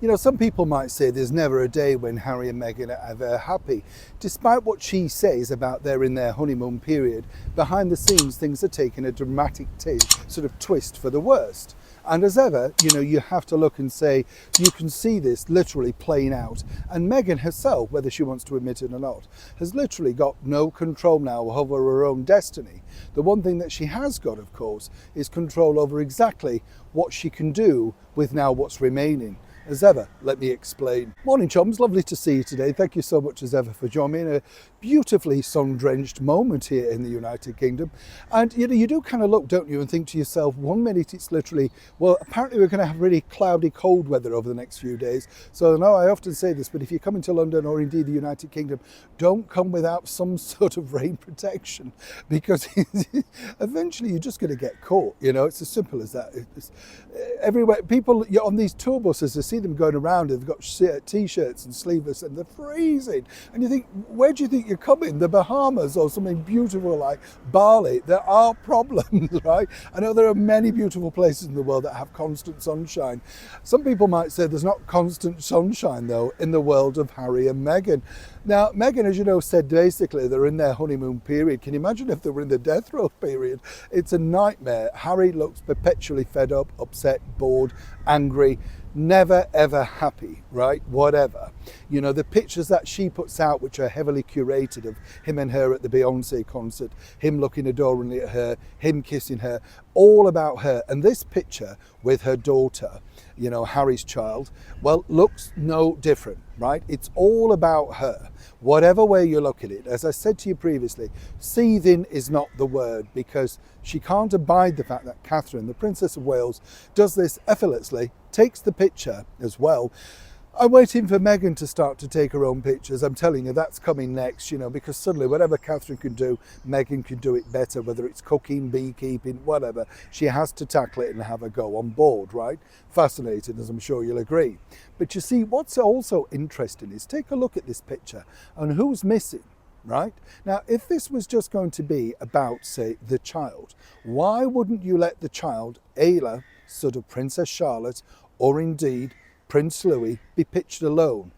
You know, some people might say there's never a day when Harry and Meghan are ever happy. Despite what she says about they're in their honeymoon period, behind the scenes things are taking a dramatic sort of twist for the worst. And as ever, you know, you have to look and say, you can see this literally playing out. And Meghan herself, whether she wants to admit it or not, has literally got no control now over her own destiny. The one thing that she has got, of course, is control over exactly what she can do with now what's remaining. As ever, let me explain. Morning, chums. Lovely to see you today. Thank you so much as ever for joining me in a beautifully sun-drenched moment here in the United Kingdom. And you know, you do kind of look, don't you, and think to yourself, 1 minute it's literally, well, apparently we're going to have really cloudy, cold weather over the next few days. So I know I often say this, but if you're coming to London or indeed the United Kingdom, don't come without some sort of rain protection, because eventually you're just going to get caught. You know, it's as simple as that. It's everywhere. People, you're on these tour buses, I see them going around, they've got t-shirts and sleeveless and they're freezing. And you think, where do you think you're coming? The Bahamas or something beautiful like Bali? There are problems, right? I know there are many beautiful places in the world that have constant sunshine. Some people might say there's not constant sunshine though in the world of Harry and Meghan. Now, Meghan, as you know, said basically they're in their honeymoon period. Can you imagine if they were in the death row period? It's a nightmare. Harry looks perpetually fed up, upset, bored, angry, never ever happy, right? Whatever. You know, the pictures that she puts out, which are heavily curated, of him and her at the Beyonce concert, him looking adoringly at her, him kissing her, all about her. And this picture with her daughter, you know, Harry's child, well, looks no different, right? It's all about her. Whatever way you look at it, as I said to you previously, seething is not the word, because she can't abide the fact that Catherine, the Princess of Wales, does this effortlessly, takes the picture as well. I'm waiting for Meghan to start to take her own pictures. I'm telling you, that's coming next, you know, because suddenly whatever Catherine can do, Meghan can do it better, whether it's cooking, beekeeping, whatever. She has to tackle it and have a go on board, right? Fascinating, as I'm sure you'll agree. But you see, what's also interesting is take a look at this picture and who's missing. Right? Now, if this was just going to be about, say, the child, why wouldn't you let the child, Ayla, sort of Princess Charlotte, or indeed Prince Louis, be pictured alone?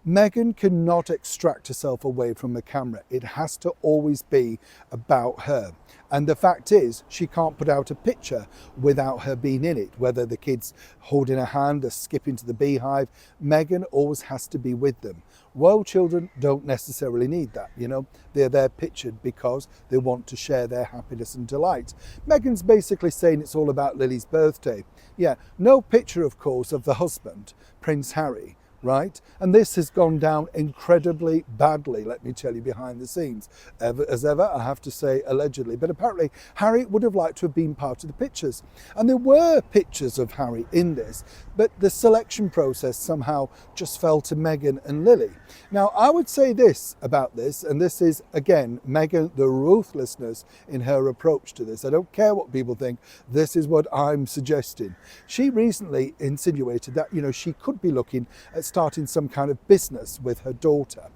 Meghan cannot extract herself away from the camera. It has to always be about her. And the fact is, she can't put out a picture without her being in it, whether the kids holding her hand or skipping to the beehive. Meghan always has to be with them. Royal children don't necessarily need that, you know. They're there pictured because they want to share their happiness and delight. Meghan's basically saying it's all about Lily's birthday. Yeah, no picture, of course, of the husband, Prince Harry. Right? And this has gone down incredibly badly, let me tell you, behind the scenes. As ever, I have to say allegedly, but apparently Harry would have liked to have been part of the pictures. And there were pictures of Harry in this, but the selection process somehow just fell to Meghan and Lily. Now, I would say this about this, and this is, again, Meghan, the ruthlessness in her approach to this. I don't care what people think, this is what I'm suggesting. She recently insinuated that, you know, she could be looking at starting some kind of business with her daughter,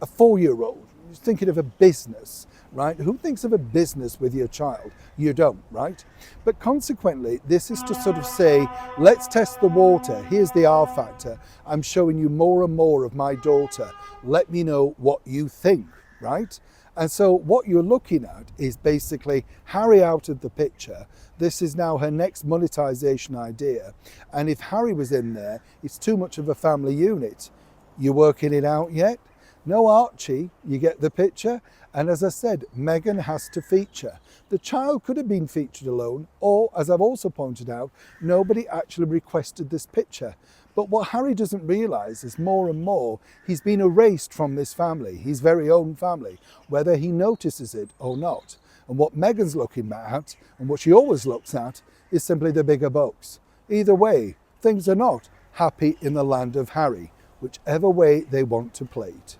a 4-year-old, thinking of a business, right? Who thinks of a business with your child? You don't, right? But consequently, this is to sort of say, let's test the water. Here's the R factor. I'm showing you more and more of my daughter. Let me know what you think, right? And so what you're looking at is basically Harry out of the picture. This is now her next monetization idea. And if Harry was in there, it's too much of a family unit. You working it out yet? No Archie, you get the picture? And as I said, Meghan has to feature. The child could have been featured alone, or, as I've also pointed out, nobody actually requested this picture. But what Harry doesn't realise is more and more, he's been erased from this family, his very own family, whether he notices it or not. And what Meghan's looking at, and what she always looks at, is simply the bigger bucks. Either way, things are not happy in the land of Harry, whichever way they want to play it.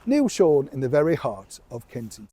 Neil Sean in the very heart of Kensington.